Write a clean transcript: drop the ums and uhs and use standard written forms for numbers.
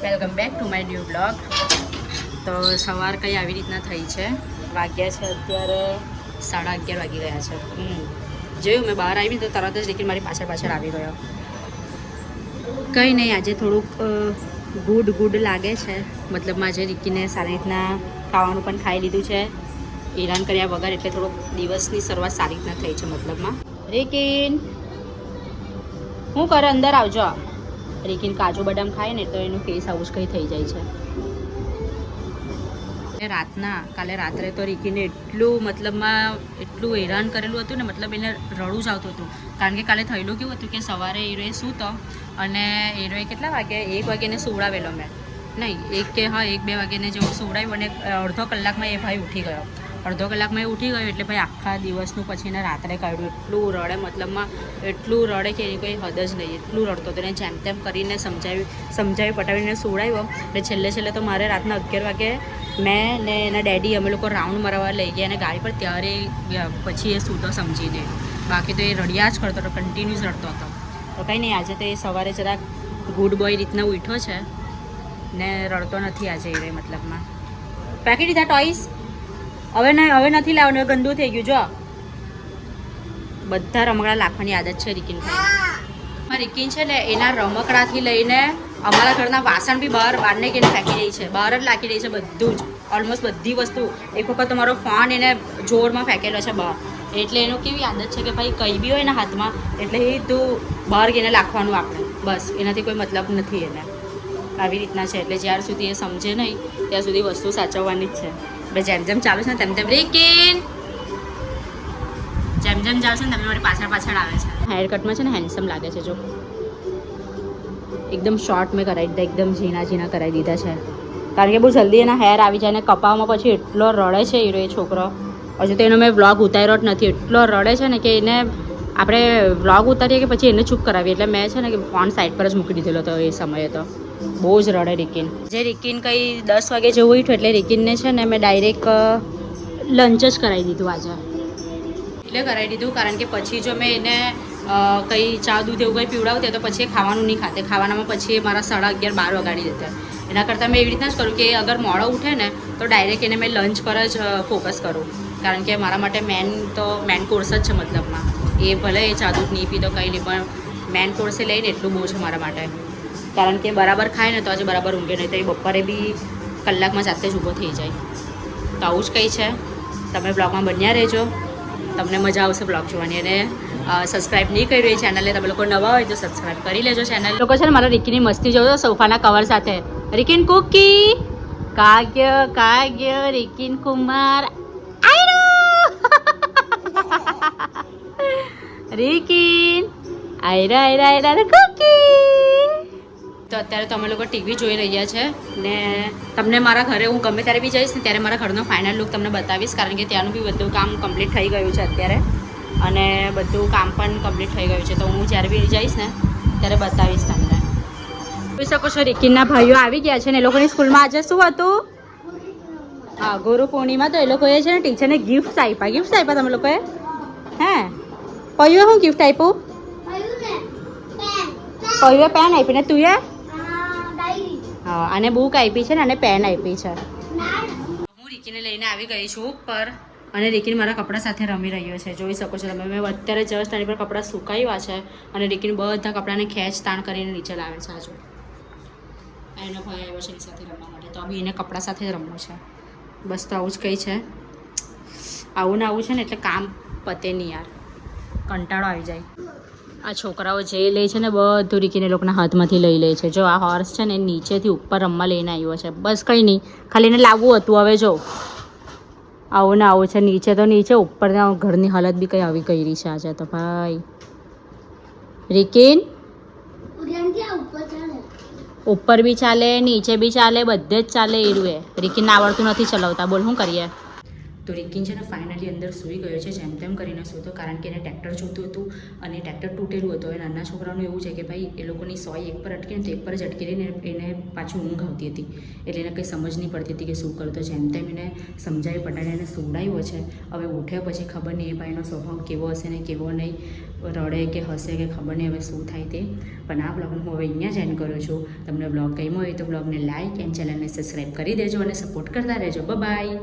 Welcome back to my new blog. તો સવાર કંઈ આવી રીતના થઈ છે. વાગ્યા છે અત્યારે 11:30 વાગી ગયા છે. જોયું મેં બહાર આવી તો તરત જ લેકિન મારી પાછળ આવી ગયો. કંઈ નહીં, આજે થોડુંક ગુડ લાગે છે. મતલબમાં આજે રિકીને સારી રીતના ખાવાનું પણ ખાઈ લીધું છે હેરાન કર્યા વગર, એટલે થોડોક દિવસની શરૂઆત સારી રીતના થઈ છે. મતલબમાં રિકીન શું કરે, અંદર આવજો. રિકીન કાજુ બદામ ખાય ને તો એનું ફેસ આવું જ કંઈ થઈ જાય છે. કાલે રાત્રે તો રિકીને એટલું હેરાન કરેલું હતું ને, મતલબ એને રડું જ આવતું હતું. કારણ કે કાલે થયેલું કેવું હતું કે સવારે હીરોએ સૂતો અને હીરોએ કેટલા વાગે 1 વાગે એને સુવડાવેલો મેં, નહીં 1-2 વાગ્યાને જેવું સુવડાવ્યું અને અડધો કલાકમાં એ ભાઈ ઉઠી ગયો. અડધો કલાકમાં એ ઉઠી ગયો એટલે ભાઈ આખા દિવસનું પછી એને રાત્રે કાઢ્યું. એટલું રડે, મતલબમાં એટલું રડે કે એની કોઈ હદ જ નહીં, એટલું રડતો હતો. એને જેમ તેમ કરીને સમજાવી પટાવીને સુવડાવ્યો. એટલે છેલ્લે તો મારે રાતના 11 વાગે મેં ને એના ડેડી અમે લોકો રાઉન્ડ મરાવવા લઈ ગયા અને ગાડી પર, ત્યારે પછી એ સૂતો સમજીને. બાકી તો એ રડ્યા જ કરતો હતો, કન્ટિન્યુઅસ રડતો હતો. તો કંઈ નહીં, આજે તો એ સવારે જરાક ગુડ બોય રીતના ઉઠ્યો છે ને રડતો નથી આજે એ મતલબમાં. ફેંકી દીધા ટોઈસ, હવે નથી લાવવાનું, ગંદુ થઈ ગયું. જો બધા રમકડા લાખવાની આદત છે રિકીન ભાઈ. રિકીન છે ને એના રમકડાથી લઈને અમારા ઘરના વાસણ બી બહારને કે ફેંકી દે છે, બહાર જ લાખી દે છે બધું જ, ઓલમોસ્ટ બધી વસ્તુ. એક વખત તમારો ફોન એને જોરમાં ફેંકેલો છે બહાર. એટલે એનું કેવી આદત છે કે ભાઈ કંઈ બી હોય એના હાથમાં એટલે એ તું બહાર ગઈને લાખવાનું આપણે, બસ એનાથી કોઈ મતલબ નથી એને. આવી રીતના છે. એટલે જ્યાર સુધી એ સમજે નહીં ત્યાં સુધી વસ્તુ સાચવવાની જ છે. એટલે જેમ ચાલુ છે ને તેમ રિકીન જેમ ચાલુ છે ને તમે મારી પાછળ આવે છે. હેર કટમાં છે ને હેન્ડસમ લાગે છે. જો એકદમ શોર્ટ મેં કરાવી દીધા, એકદમ ઝીણા કરાવી દીધા છે. કારણ કે બહુ જલ્દી એના હેર આવી જાય ને કપાવવામાં પછી એટલો રડે છે એ છોકરો. હજુ તો એનો મેં વ્લોગ ઉતાર્યો જ નથી, એટલો રડે છે ને કે એને આપણે વ્લોગ ઉતારીએ કે પછી એને ચૂપ કરાવીએ. એટલે મેં છે ને કે ફોન સાઈડ પર જ મૂકી દીધેલો હતો એ સમયે. તો બહુ જ રડે રિકીન. રિકીન કંઈ 10 વાગે જેવું ઉઠ્યું એટલે રિકીનને છે ને મેં ડાયરેક્ટ લંચ જ કરાવી દીધું આજે. એટલે કરાવી દીધું કારણ કે પછી જો મેં એને કંઈ ચા દૂધ એવું કંઈ પીવડાવતી તો પછી એ ખાવાનું નહીં ખાતે. ખાવાનામાં પછી એ મારા 11:30-12 વગાડી દેતા. એના કરતાં મેં એવી રીતના જ કરું કે અગર મોડો ઉઠે ને તો ડાયરેક્ટ એને મેં લંચ પર જ ફોકસ કરું. કારણ કે મારા માટે મેન કોર્સ જ છે. મતલબમાં એ ભલે એ ચા દૂધ નહીં પીતો કંઈ નહીં, પણ મેન કોર્સે લઈને એટલું બહુ છે મારા માટે. કારણ કે બરાબર ખાય ને તો આજે બરાબર ઊંઘે, નહીં તો એ બપોરે બી કલાકમાં જાતે જ ઊભો થઈ જાય. તો આવું જ કંઈ છે. તમે બ્લોગમાં બન્યા રહેજો, તમને મજા આવશે બ્લોગ જોવાની. અને સબસ્ક્રાઈબ નહીં કર્યું એ ચેનલને, તમે લોકો નવા હોય તો સબસ્ક્રાઈબ કરી લેજો ચેનલ. લોકો છે ને મારા રિકીની મસ્તી જોવો સોફાના કવર સાથે. રિકીન કુકી કાગ્ય રિકીન કુમાર રિકીન આયરા કુકી. તો અત્યારે તો અમે લોકો ટીવી જોઈ રહ્યા છે ને તમને મારા ઘરે હું ગમે ત્યારે બી જઈશ ને ત્યારે મારા ઘરનો ફાઇનલ લુક તમને બતાવીશ. કારણ કે ત્યાંનું બી બધું કામ કમ્પ્લીટ થઈ ગયું છે અત્યારે, અને બધું કામ પણ કમ્પ્લીટ થઈ ગયું છે. તો હું જ્યારે બી જઈશ ને ત્યારે બતાવીશ તમને. જોઈ શકો છો રિકીનના ભાઈઓ આવી ગયા છે ને એ લોકોની સ્કૂલમાં આજે શું હતું? હા, ગુરુ પૂર્ણિમા. તો એ લોકોએ છે ને ટીચરને ગિફ્ટ આપ્યા તમે લોકોએ? હે પૈયો શું ગિફ્ટ આપ્યું? પૈયો પેન આપી ને તું એ? હા, અને બુક આપી છે ને અને પેન આપી છે. હું રિકીને લઈને આવી ગઈ છું ઉપર અને રિકીન મારા કપડાં સાથે રમી રહ્યો છે. જોઈ શકો છો તમે. મેં અત્યારે જસ્ટ આની પર કપડાં સુકાવ્યા છે અને રિકીન બધા કપડાને ખેંચ તાણ કરીને નીચે લાવે છે. આજુ એનો ભાઈ આવ્યો છે એની સાથે રમવા માટે, તો બી એને કપડાં સાથે જ રમવું છે. બસ તો આવું જ કંઈ છે. આવું ને આવું છે ને એટલે કામ પતે નહીં યાર, કંટાળો આવી જાય. આ છોકરાઓ જે લે છે ને બધું રિકીને લોકોના હાથમાંથી લઈ લે છે. જો આ હોર્સ છે ને નીચેથી ઉપર રમવા લઈને આવ્યો છે. બસ કંઈ નહીં, ખાલી એને લાવવું હતું. હવે જો આવું ને આવું છે. નીચે તો નીચે, ઉપર ઘરની હાલત બી કંઈ આવી કરી છે આજે તો ભાઈ. રિકીન ઉપર બી ચાલે, નીચે બી ચાલે, બધે જ ચાલે. એડું રિકીનને આવડતું નથી ચલાવતા. બોલ શું કરીએ? તો રિકિન છે ને ફાઇનલી અંદર સૂઈ ગયો છે, જેમ તેમ કરીને સૂતો, કારણ કે એને ટ્રેક્ટર જોતું હતું અને ટ્રેક્ટર તૂટેલું હતું. હવે નાના છોકરાઓનું એવું છે કે ભાઈ એ લોકોની સોય એક પર અટકે ને તો એક પર જ અટકી રહીને એને પાછું ઊંઘ આવતી હતી, એટલે એને કંઈ સમજ નહીં પડતી હતી કે શું કરું. તો જેમ તેમ એને સમજાવી પટાઈને એને સુવડાવ્યો છે. હવે ઉઠ્યા પછી ખબર નહીં એ ભાઈનો સ્વભાવ કેવો હશે ને કેવો નહીં, રડે કે હશે કે ખબર નહીં હવે શું થાય તે. પણ આ બ્લોગને હું હવે અહીંયા જ એન્ડ કરું છું. તમને બ્લોગ ગમ્યો હોય તો બ્લોગને લાઇક એન્ડ ચેનલને સબસ્ક્રાઈબ કરી દેજો અને સપોર્ટ કરતા રહેજો. બાય.